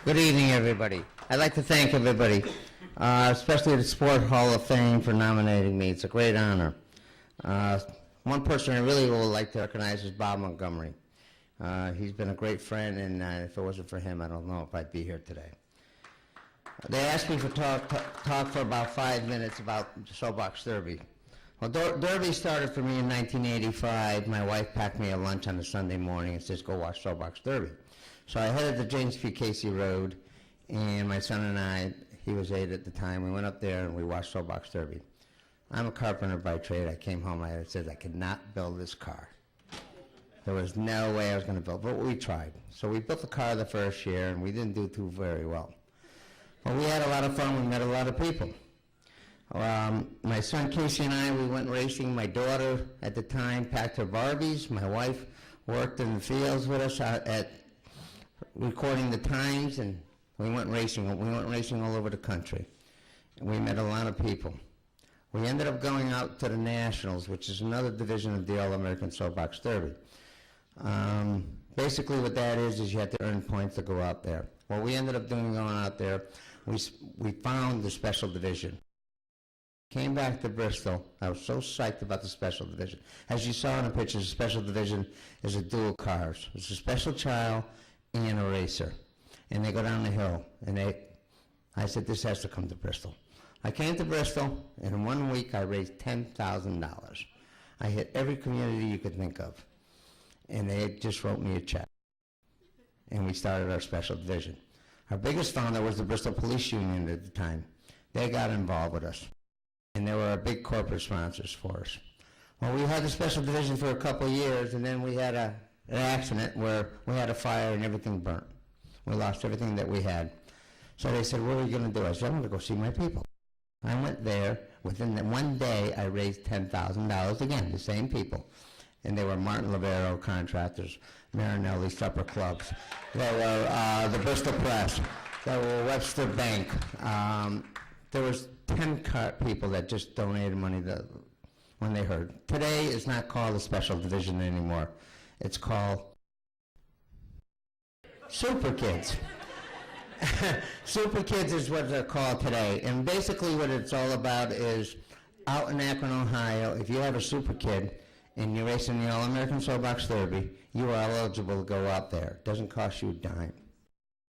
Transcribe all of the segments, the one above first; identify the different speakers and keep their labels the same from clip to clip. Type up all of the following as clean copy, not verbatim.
Speaker 1: Good evening, everybody. I'd like to thank everybody, especially the Sport Hall of Fame, for nominating me. It's a great honor. One person I really would like to recognize is Bob Montgomery. He's been a great friend, and if it wasn't for him, I don't know if I'd be here today. They asked me to talk for about 5 minutes about Soapbox Derby. Well, Derby started for me in 1985. My wife packed me a lunch on a Sunday morning and says, go watch Soapbox Derby. So I headed to James P. Casey Road, and my son and I, he was 8 at the time, we went up there and we watched Soapbox Derby. I'm a carpenter by trade. I came home and I said I could not build this car. There was no way I was going to build it, but we tried. So we built the car the first year, and we didn't do too very well. But we had a lot of fun. We met a lot of people. My son Casey and I, we went racing. My daughter at the time packed her Barbies. My wife worked in the fields with us at recording the times, and we went racing. We went racing all over the country. And we met a lot of people. We ended up going out to the Nationals, which is another division of the All-American Soapbox Derby. Basically what that is you have to earn points to go out there. What we ended up doing going out there, we found the special division. Came back to Bristol. I was so psyched about the special division. As you saw in the pictures, the special division is a dual cars. It's a special child and a racer. And they go down the hill. And I said, this has to come to Bristol. I came to Bristol, and in 1 week I raised $10,000. I hit every community you could think of. And they just wrote me a check. And we started our special division. Our biggest founder was the Bristol Police Union at the time. They got involved with us. And they were our big corporate sponsors for us. Well, we had the special division for a couple of years, and then we had an accident where we had a fire and everything burnt. We lost everything that we had. So they said, what are we going to do? I said, I'm going to go see my people. I went there. Within one day, I raised $10,000. Again, the same people. And they were Martin Lavero contractors, Marinelli Supper Clubs. They were the Bristol Press. They were Webster Bank. There was 10 people that just donated money when they heard. Today, it's not called a special division anymore. It's called Super Kids. Super Kids is what they're called today. And basically what it's all about is out in Akron, Ohio, if you have a super kid and you're racing the All-American Soapbox Derby, you are eligible to go out there. It doesn't cost you a dime.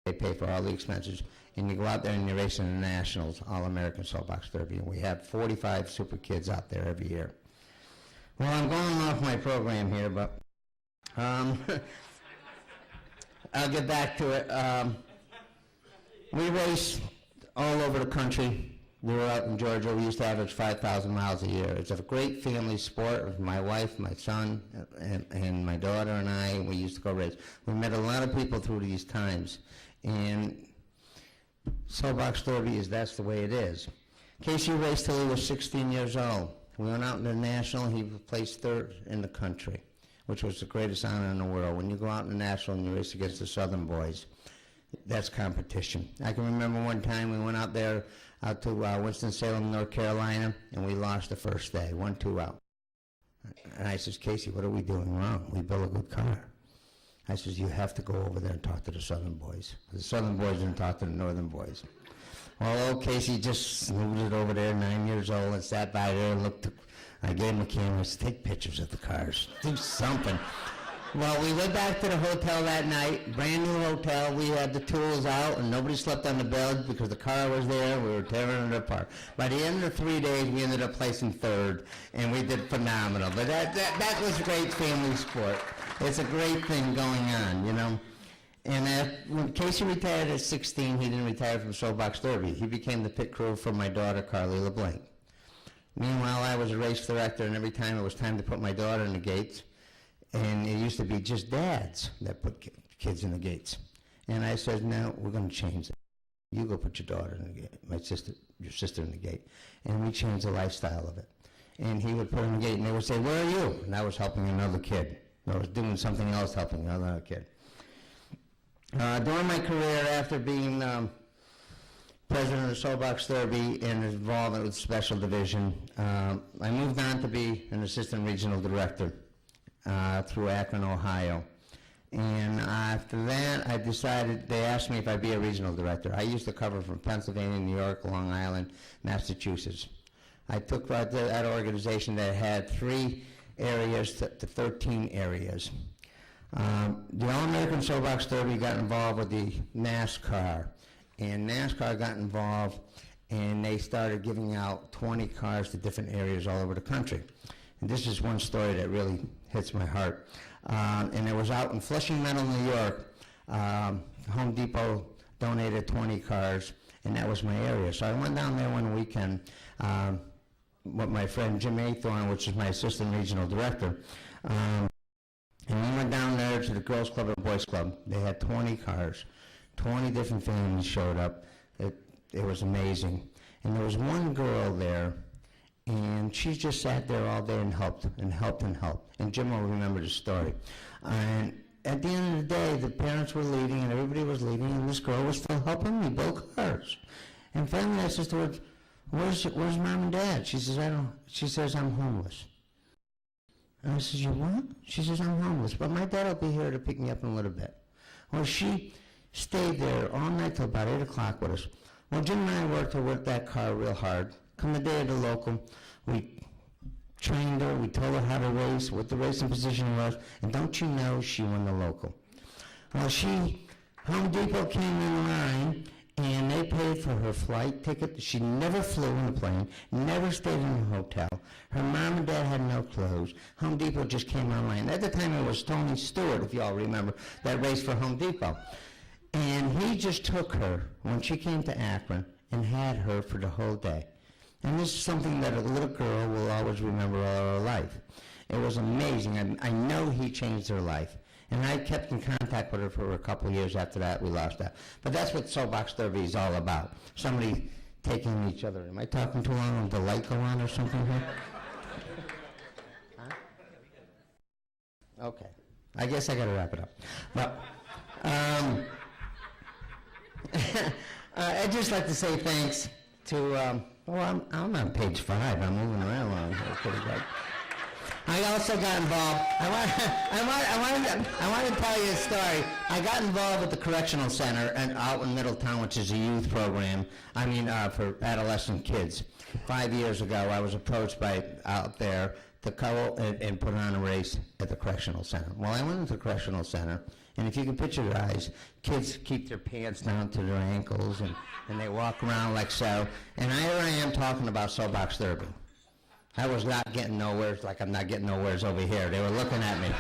Speaker 1: They pay for all the expenses. And you go out there and you're racing the Nationals, All-American Soapbox Derby. And we have 45 super kids out there every year. Well, I'm going off my program here, but I'll get back to it. We race all over the country. We were out in Georgia. We used to average 5,000 miles a year. It's a great family sport with my wife, my son, and my daughter and I. We used to go race. We met a lot of people through these times. And Soapbox Derby that's the way it is. Casey raced till he was 16 years old. We went out in the National. He placed 3rd in the country, which was the greatest honor in the world. When you go out in the National and you race against the Southern boys, that's competition. I can remember one time we went out there out to Winston-Salem, North Carolina, and we lost the first day, 1-2 out. And I says, Casey, what are we doing wrong? We built a good car. I says, you have to go over there and talk to the Southern boys. The Southern boys didn't talk to the Northern boys. Well, old Casey just snoozed it over there, 9 years old, and sat by there and looked. I gave him a camera, said, take pictures of the cars. Do something. Well, we went back to the hotel that night, brand new hotel. We had the tools out, and nobody slept on the bed because the car was there. We were tearing it apart. By the end of the 3 days, we ended up placing 3rd, and we did phenomenal. But that was great family sport. It's a great thing going on, you know. And when Casey retired at 16, he didn't retire from Soapbox Derby. He became the pit crew for my daughter, Carly LeBlanc. Meanwhile, I was a race director, and every time it was time to put my daughter in the gates, and it used to be just dads that put kids in the gates. And I said, no, we're going to change it. You go put your daughter in the gate, your sister in the gate. And we changed the lifestyle of it. And he would put her in the gate, and they would say, where are you? And I was helping another kid. I was doing something else helping another kid. During my career, after being president of the Soapbox Derby and involvement with Special Division, I moved on to be an assistant regional director through Akron, Ohio. And after that, I decided, they asked me if I'd be a regional director. I used to cover from Pennsylvania, New York, Long Island, Massachusetts. I took that organization that had 3 areas to 13 areas. The All-American Soapbox Derby got involved with the NASCAR, and NASCAR got involved, and they started giving out 20 cars to different areas all over the country. And this is one story that really hits my heart. And it was out in Flushing Meadow, New York. Home Depot donated 20 cars, and that was my area. So I went down there one weekend with my friend Jim Aythorne, which is my assistant regional director. And we went down there to the Girls Club and Boys Club. They had 20 cars. 20 different families showed up. It was amazing. And there was one girl there, and she just sat there all day and helped and helped and helped. And Jim will remember the story. And at the end of the day, the parents were leaving and everybody was leaving, and this girl was still helping me build cars. And finally I said to her, where's Mom and Dad? She says, she says, I'm homeless. And I says, you what? She says, I'm homeless, but my dad will be here to pick me up in a little bit. Well, she stayed there all night till about 8 o'clock with us. Well, Jim and I worked to work that car real hard. Come the day of the local, we trained her, we told her how to race, what the racing position was, and don't you know, she won the local. Well, Home Depot came in line, and they paid for her flight ticket. She never flew in a plane, never stayed in a hotel. Her mom and dad had no clothes. Home Depot just came online. At the time, it was Tony Stewart, if you all remember, that raced for Home Depot. And he just took her when she came to Akron and had her for the whole day. And this is something that a little girl will always remember all her life. It was amazing. I know he changed her life. And I kept in contact with her for a couple of years after that. We lost that. But that's what Soapbox Derby is all about. Somebody taking each other. Am I talking too long? Did the light go on or something here? Huh? Okay. I guess I got to wrap it up. But I'd just like to say thanks to, well, I'm on page 5. I'm moving around along here pretty good. I also got involved, I want to tell you a story. I got involved with the Correctional Center out in Middletown, which is a youth program, for adolescent kids. 5 years ago, I was approached by out there to go and put on a race at the Correctional Center. Well, I went into the Correctional Center, and if you can picture your eyes, kids keep their pants down to their ankles, and they walk around like so. And here I am talking about Soapbox Derby. I was not getting nowheres like I'm not getting nowheres over here. They were looking at me,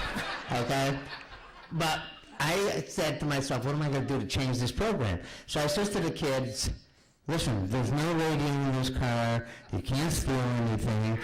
Speaker 1: okay? But I said to myself, what am I going to do to change this program? So I said to the kids, listen, there's no radio in this car. You can't steal anything.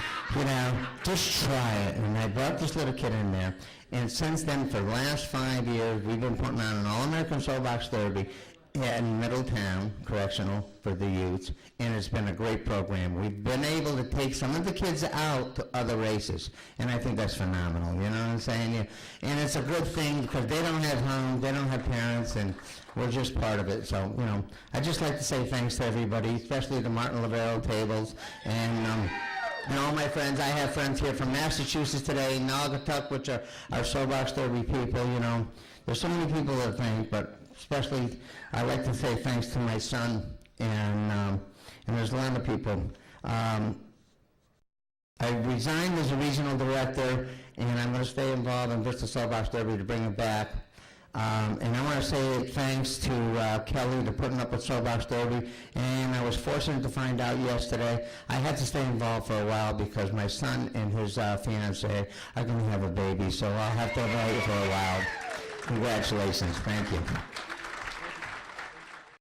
Speaker 1: Just try it. And I brought this little kid in there. And since then, for the last 5 years, we've been putting on an All-American Soapbox Derby in Middletown Correctional for the youths, and it's been a great program. We've been able to take some of the kids out to other races, and I think that's phenomenal, you know what I'm saying? Yeah. And it's a good thing because they don't have homes, they don't have parents, and we're just part of it. So, I'd just like to say thanks to everybody, especially the Martin Lavero tables, and all my friends. I have friends here from Massachusetts today, Naugatuck, which are our Soapbox Derby people, There's so many people to thank, but especially I'd like to say thanks to my son, and there's a lot of people. I resigned as a regional director, and I'm going to stay involved in Vista Soapbox Derby to bring it back. And I want to say thanks to Kelly for putting up with Soapbox Derby, and I was fortunate to find out yesterday I had to stay involved for a while because my son and his fiancée are going to have a baby, so I'll have to wait for a while. Congratulations. Thank you.